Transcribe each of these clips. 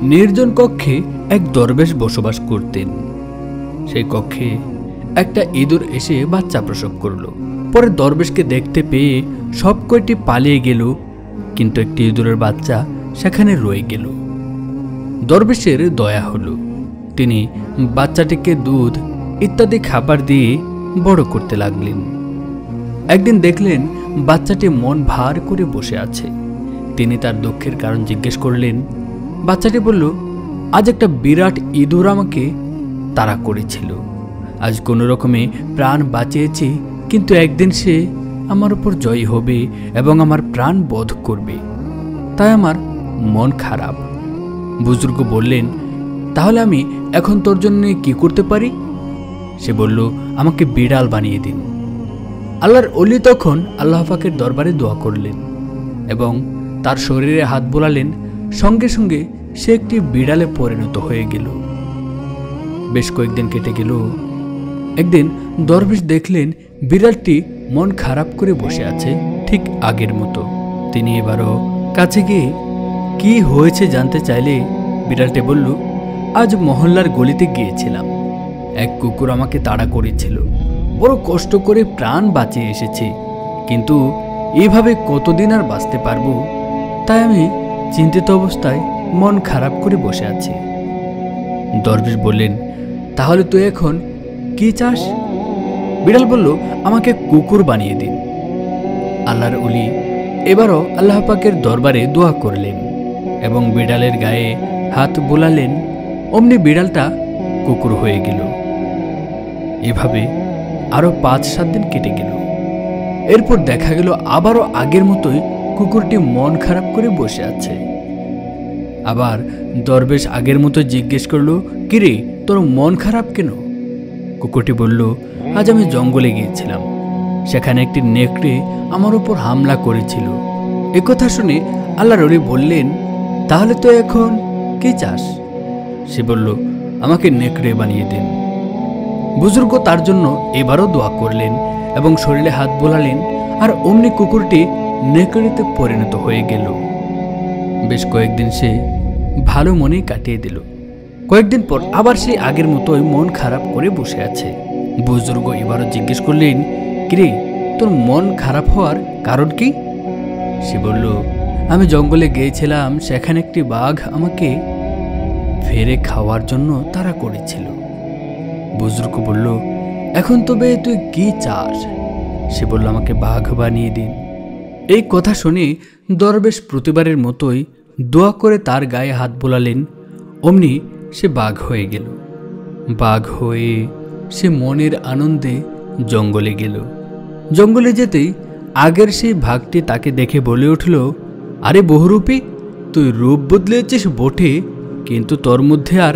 নির্জন কক্ষে এক দরবেশ বসবাস করতেন। সেই কক্ষে একটা ইঁদুর এসে বাচ্চা প্রসব করল। পরে দরবেশকে দেখতে পেয়ে সব কয়টি পালিয়ে গেল, কিন্তু একটি ইঁদুরের বাচ্চা সেখানে রয়ে গেল। দরবেশের দয়া হলো, তিনি বাচ্চাটিকে দুধ ইত্যাদি খাবার দিয়ে বড় করতে লাগলেন। একদিন দেখলেন বাচ্চাটি মন ভার করে বসে আছে। তিনি তার দুঃখের কারণ জিজ্ঞেস করলেন। বাচ্চাটি বলল, আজ একটা বিরাট ইঁদুর আমাকে তাড়া করেছিল। আজ কোনো রকমে প্রাণ বাঁচিয়েছি, কিন্তু একদিন সে আমার উপর জয়ী হবে এবং আমার প্রাণ বধ করবে, তাই আমার মন খারাপ। বুজুর্গ বললেন, তাহলে আমি এখন তোর জন্য কি করতে পারি? সে বলল, আমাকে বিড়াল বানিয়ে দিন। আল্লাহর ওলি তখন আল্লাহ পাকের দরবারে দোয়া করলেন এবং তার শরীরে হাত বোলালেন। সঙ্গে সঙ্গে সে একটি বিড়ালে পরিণত হয়ে গেল। বেশ কয়েকদিন কেটে গেল। একদিন দরবেশ দেখলেন বিড়ালটি মন খারাপ করে বসে আছে, ঠিক আগের মতো। তিনি এবারও কাছে গিয়ে কি হয়েছে জানতে চাইলে বিড়ালটি বলল, আজ মহল্লার গলিতে গিয়েছিলাম, এক কুকুর আমাকে তাড়া করেছিল। বড় কষ্ট করে প্রাণ বাঁচিয়ে এসেছি, কিন্তু এইভাবে কতদিন আর বাঁচতে পারবো, তাই আমি চিন্তিত অবস্থায় মন খারাপ করে বসে আছি। দরবেশ বললেন, তাহলে তুই এখন কি চাস? বিড়াল বলল, আমাকে কুকুর বানিয়ে দিন। আল্লাহর ওলি এবারও আল্লাহ পাকের দরবারে দোয়া করলেন এবং বিড়ালের গায়ে হাত বোলালেন। অমনি বিড়ালটা কুকুর হয়ে গেল। এভাবে আরো 5-7 দিন কেটে গেল। এরপর দেখা গেল আবারও আগের মতোই কুকুরটি মন খারাপ করে বসে আছে। আবার দরবেশ আগের মতো জিজ্ঞেস করলো, কিরে, তোর মন খারাপ কেন? কুকুরটি বলল, আজ আমি জঙ্গলে গিয়েছিলাম, সেখানে একটি নেকড়ে আমার উপর হামলা করেছিল। একথা শুনে আল্লাহর ওলি বললেন, তাহলে তো এখন কি চাস? সে বলল, আমাকে নেকড়ে বানিয়ে দিন। বুজুর্গ তার জন্য এবারও দোয়া করলেন এবং শরীরে হাত বোলালেন, আর অমনি কুকুরটি নেকড়েতে পরিণত হয়ে গেল। বেশ কয়েকদিন সে ভালো মনেই কাটিয়ে দিল। কয়েকদিন পর আবার সে আগের মতোই মন খারাপ করে বসে আছে। বুজুর্গ এবারও জিজ্ঞেস করলেন, কিরে, তোর মন খারাপ হওয়ার কারণ কি? সে বলল, আমি জঙ্গলে গিয়েছিলাম, সেখানে একটি বাঘ আমাকে ফেরে খাওয়ার জন্য তাড়া করেছিল। বুজুর্গ বলল, এখন তবে তুই কি চাস? সে বলল, আমাকে বাঘ বানিয়ে দিন। এই কথা শুনে দরবেশ প্রতিবারের মতোই দোয়া করে তার গায়ে হাত বোলালেন। অমনি সে বাঘ হয়ে গেল। বাঘ হয়ে সে মনের আনন্দে জঙ্গলে গেল। জঙ্গলে যেতেই আগের সেই বাঘটি তাকে দেখে বলে উঠল, আরে বহুরূপী, তুই রূপ বদলেছিস বটে, কিন্তু তোর মধ্যে আর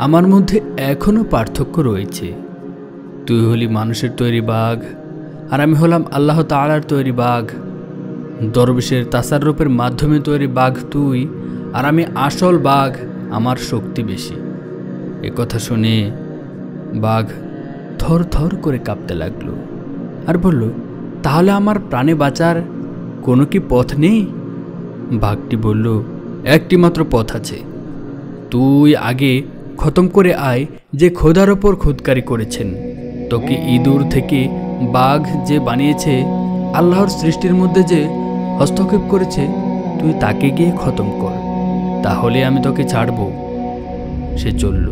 আমার মধ্যে এখনো পার্থক্য রয়েছে। তুই হলি মানুষের তৈরি বাঘ, আর আমি হলাম আল্লাহ তাআলার তৈরি বাঘ। দরবেশের তাসাররুফের মাধ্যমে তৈরি বাঘ তুই, আর আমি আসল বাঘ, আমার শক্তি বেশি। একথা শুনে বাঘ থর থর করে কাঁপতে লাগলো আর বলল, তাহলে আমার প্রাণে বাঁচার কোনো কি পথ নেই? বাঘটি বলল, একটি মাত্র পথ আছে। তুই আগে খতম করে আয় যে খোদার ওপর খুদকারি করেছেন। তোকে ইঁদুর থেকে বাঘ যে বানিয়েছে, আল্লাহর সৃষ্টির মধ্যে যে হস্তক্ষেপ করেছে, তুই তাকে গিয়ে খতম কর, তাহলে আমি তোকে ছাড়ব। সে চলল।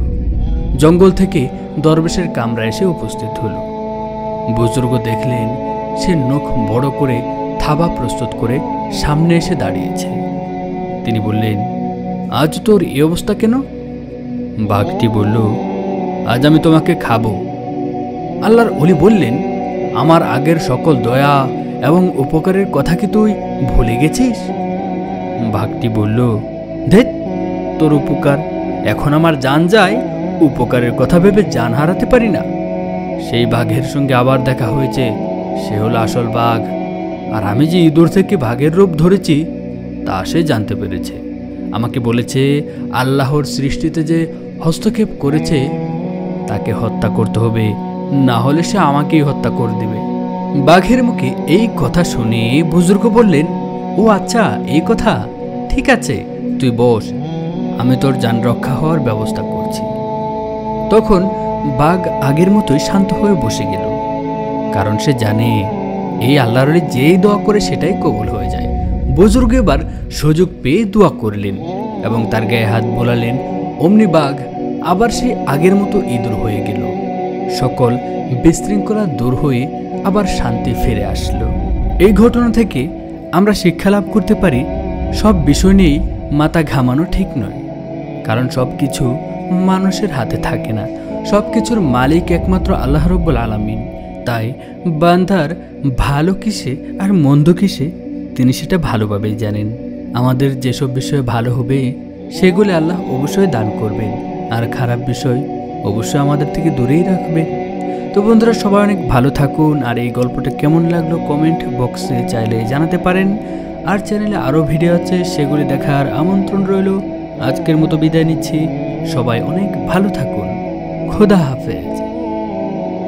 জঙ্গল থেকে দরবেশের কামরা এসে উপস্থিত হল। বুজুর্গ দেখলেন সে নখ বড় করে থাবা প্রস্তুত করে সামনে এসে দাঁড়িয়েছে। তিনি বললেন, আজ তোর এই অবস্থা কেন? বাঘটি বলল, আজ আমি তোমাকে খাবো। আল্লাহর ওলি বললেন, আমার আগের সকল দয়া এবং উপকারের কথা কি তুই ভুলে গেছিস? বাঘটি বলল, ধ্যাৎ, তোর উপকার, এখন আমার জান যায়, উপকারের কথা ভেবে জান হারাতে পারি না। সেই বাঘের সঙ্গে আবার দেখা হয়েছে, সে হলো আসল বাঘ, আর আমি যে ইঁদুর থেকে বাঘের রূপ ধরেছি তা সে জানতে পেরেছে। আমাকে বলেছে আল্লাহর সৃষ্টিতে যে হস্তক্ষেপ করেছে তাকে হত্যা করতে হবে, না হলে সে আমাকেই হত্যা করে দেবে। বাঘের মুখে এই কথা শুনে বুজুর্গ বললেন, ও আচ্ছা, এই কথা, ঠিক আছে, তুই বস, আমি তোর জান রক্ষা হওয়ার ব্যবস্থা করছি। তখন বাঘ আগের মতোই শান্ত হয়ে বসে গেল, কারণ সে জানে এই আল্লাহর যেই দোয়া করে সেটাই কবুল হয়ে যায়। বুজুর্গ এবার সুযোগ পেয়ে দোয়া করলেন এবং তার গায়ে হাত বোলালেন। অমনি বাঘ আবার সে আগের মতো ইঁদুর হয়ে গেল। সকল বিশৃঙ্খলা দূর হয়ে আবার শান্তি ফিরে আসলো। এই ঘটনা থেকে আমরা শিক্ষা লাভ করতে পারি, সব বিষয় নিয়েই মাথা ঘামানো ঠিক নয়, কারণ সব কিছু মানুষের হাতে থাকে না। সব কিছুর মালিক একমাত্র আল্লাহ রাব্বুল আলামিন। তাই বান্দার ভালো কিসে আর মন্দ কিসে তিনি সেটা ভালোভাবেই জানেন। আমাদের যেসব বিষয়ে ভালো হবে সেগুলি আল্লাহ অবশ্যই দান করবেন, আর খারাপ বিষয় অবশ্যই আমাদের থেকে দূরেই রাখবেন। তো বন্ধুরা, সবাই অনেক ভালো থাকুন। আর এই গল্পটা কেমন লাগলো কমেন্ট বক্সে চাইলে জানাতে পারেন। আর চ্যানেলে আরও ভিডিও আছে, সেগুলি দেখার আমন্ত্রণ রইল। আজকের মতো বিদায় নিচ্ছি। সবাই অনেক ভালো থাকুন। খোদা হাফেজ।